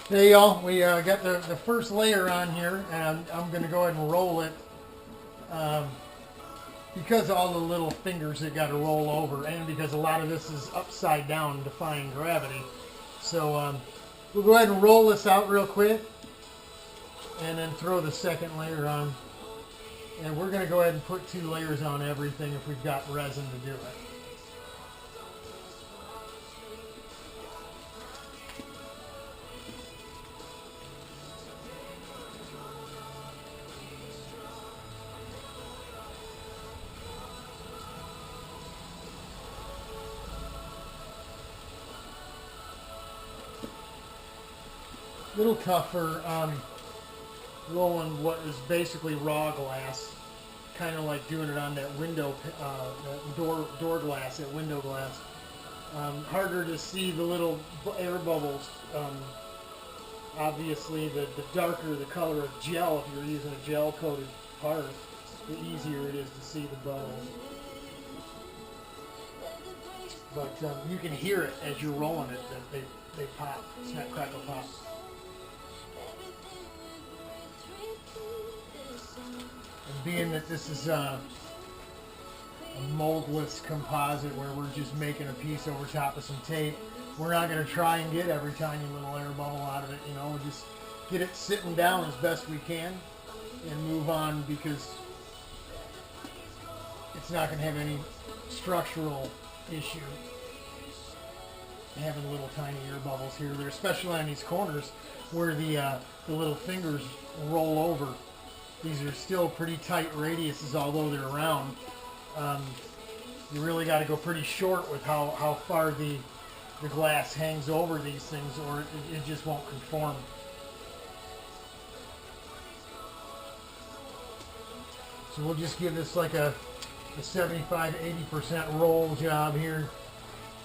There you go. We got the first layer on here, and I'm going to go ahead and roll it um, because all the little fingers that got to roll over, and because a lot of this is upside down, defying gravity. So we'll go ahead and roll this out real quick, and then throw the second layer on. And we're going to go ahead and put 2 layers on everything if we've got resin to do it. A little tougher rolling what is basically raw glass, kind of like doing it on that window, that door glass, that window glass. Harder to see the little air bubbles. Obviously, the darker the color of gel, if you're using a gel-coated part, the easier it is to see the bubbles. But you can hear it as you're rolling it, that they pop, snap, crackle, pop. And being that this is a moldless composite where we're just making a piece over top of some tape, we're not going to try and get every tiny little air bubble out of it. You know, we'll just get it sitting down as best we can and move on, because it's not going to have any structural issue having little tiny air bubbles here. They're especially on these corners where the little fingers roll over. These are still pretty tight radiuses, although they're round. You really got to go pretty short with how far the glass hangs over these things, or it just won't conform. So we'll just give this like a 75-80% roll job here.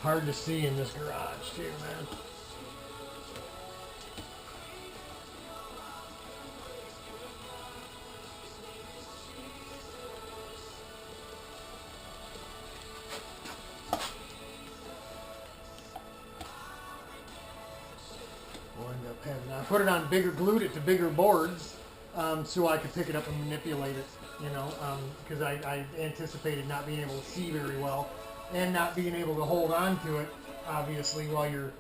Hard to see in this garage too, man. We'll end up having, I put it on bigger, glued it to bigger boards so I could pick it up and manipulate it, you know, because I anticipated not being able to see very well and not being able to hold on to it, obviously, while you're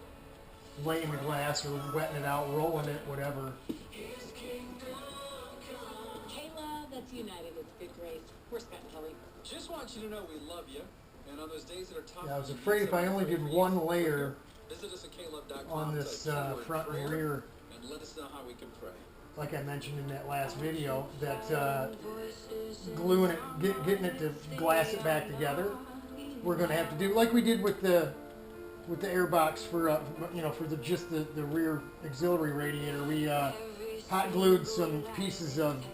laying the glass or wetting it out, rolling it, whatever. Kayla, that's United. It's good grace. We're Scott and Kelly. Just want you to know we love you. And on those days that are tough, Yeah, I was afraid if I only did one layer visit us at caleb.com on this front and rear, and let us know how we can pray. like I mentioned in that last video, that gluing it, getting it to glass it back together, we're going to have to do like we did with the air box for you know, for just the rear auxiliary radiator. We hot glued some pieces of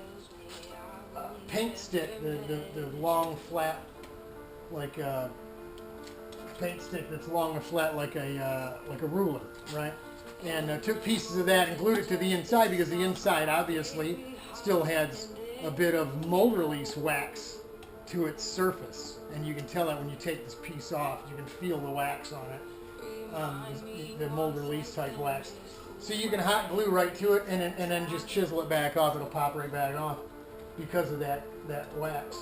paint stick, the long flat, like paint stick that's long and flat like a ruler, right? And took pieces of that and glued it to the inside, because the inside obviously still has a bit of mold release wax to its surface, and you can tell that when you take this piece off. You can feel the wax on it, the mold release type wax. So you can hot glue right to it, and then just chisel it back off. It'll pop right back off because of that wax.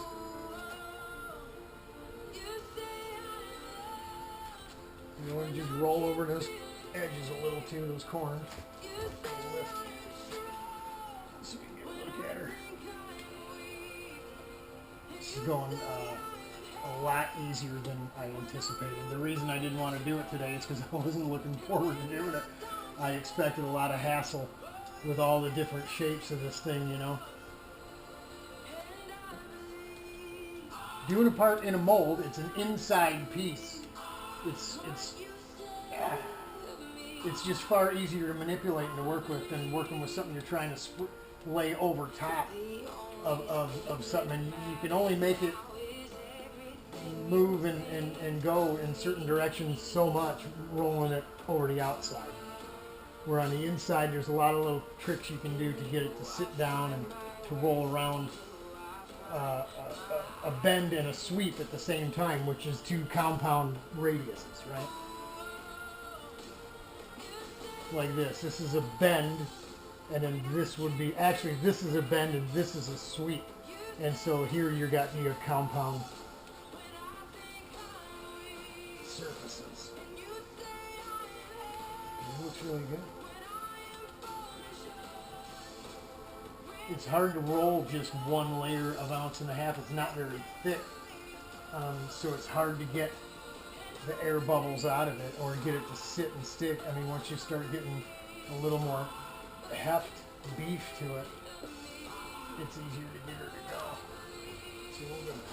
You want to just roll over those edges a little too, those corners. Lift. So we can get a look at her. This is going a lot easier than I anticipated. The reason I didn't want to do it today is because I wasn't looking forward to doing it. I expected a lot of hassle with all the different shapes of this thing, you know. Doing a part in a mold, it's an inside piece. It's just far easier to manipulate and to work with than working with something you're trying to lay over top of something. And you can only make it move and go in certain directions so much rolling it over the outside. Where on the inside there's a lot of little tricks you can do to get it to sit down and to roll around a bend and a sweep at the same time, which is 2 compound radiuses, right? like this. This is a bend, and then this would be, actually this is a bend and this is a sweep. And so here you got your compound surfaces. It looks really good. It's hard to roll just one layer of 1.5 ounces. It's not very thick, so it's hard to get the air bubbles out of it or get it to sit and stick. I mean, once you start getting a little more heft, beef to it, it's easier to get her to go. So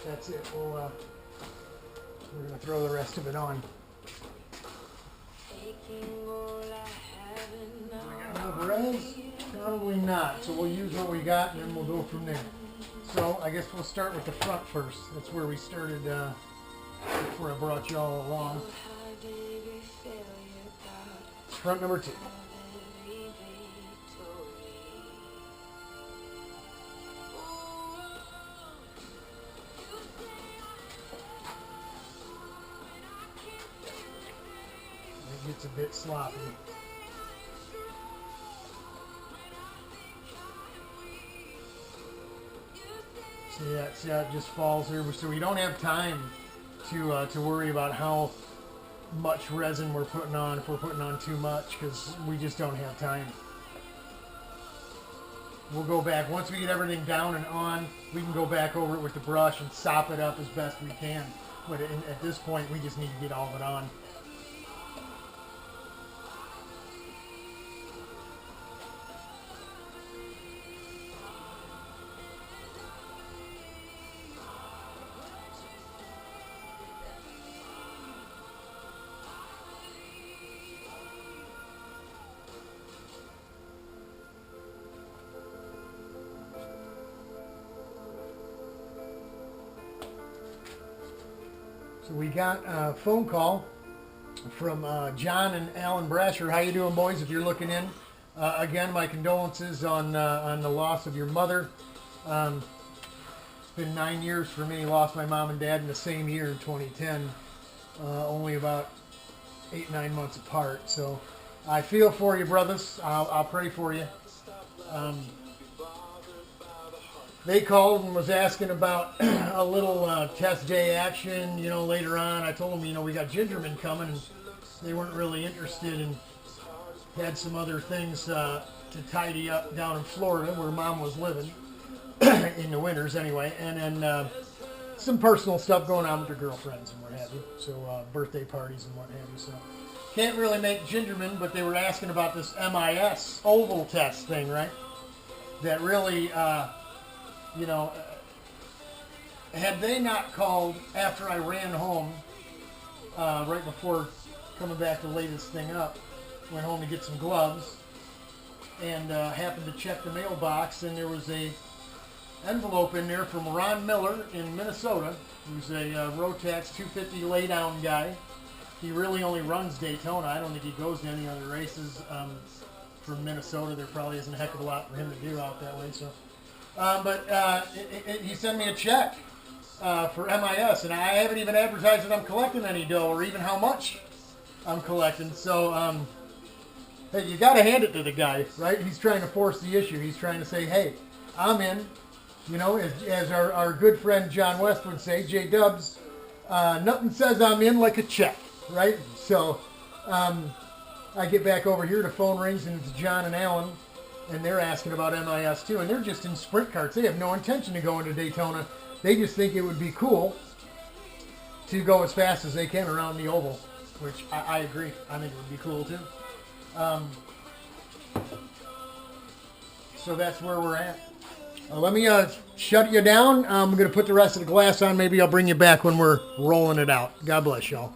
that's it. We're going to throw the rest of it on. Do we got enough res? Probably not. So we'll use what we got and then we'll go from there. So I guess we'll start with the front first. That's where we started before I brought y'all along. Front number 2. It gets a bit sloppy. See how it just falls here. So we don't have time to worry about how much resin we're putting on, if we're putting on too much, because we just don't have time. We'll go back. Once we get everything down and on, we can go back over it with the brush and sop it up as best we can. But at this point, we just need to get all of it on. So we got a phone call from John and Alan Brasher. How you doing, boys? If you're looking in, again, my condolences on the loss of your mother. It's been 9 years for me. Lost my mom and dad in the same year in 2010, only about 8-9 months apart. So I feel for you, brothers. I'll pray for you. They called and was asking about a little test day action, you know, later on. I told them, you know, we got Gingerman coming, and they weren't really interested and had some other things to tidy up down in Florida where Mom was living in the winters anyway. And then some personal stuff going on with their girlfriends and what have you. So birthday parties and what have you. So can't really make Gingerman, but they were asking about this MIS oval test thing, right? That really... you know, had they not called after I ran home, right before coming back to lay this thing up, went home to get some gloves, and happened to check the mailbox, and there was a envelope in there from Ron Miller in Minnesota, who's a Rotax 250 laydown guy. He really only runs Daytona. I don't think he goes to any other races from Minnesota. There probably isn't a heck of a lot for him to do out that way, so... he sent me a check for MIS, and I haven't even advertised that I'm collecting any dough or even how much I'm collecting. So, hey, you got to hand it to the guy, right? He's trying to force the issue. He's trying to say, hey, I'm in. You know, as our good friend John West would say, J-Dubs, nothing says I'm in like a check, right? So, I get back over here, the phone rings, and it's John and Alan. And they're asking about MIS too, and they're just in sprint carts. They have no intention of going to Daytona. They just think it would be cool to go as fast as they can around the oval, which I agree. I think it would be cool too. So that's where we're at. Let me shut you down. I'm going to put the rest of the glass on. Maybe I'll bring you back when we're rolling it out. God bless y'all.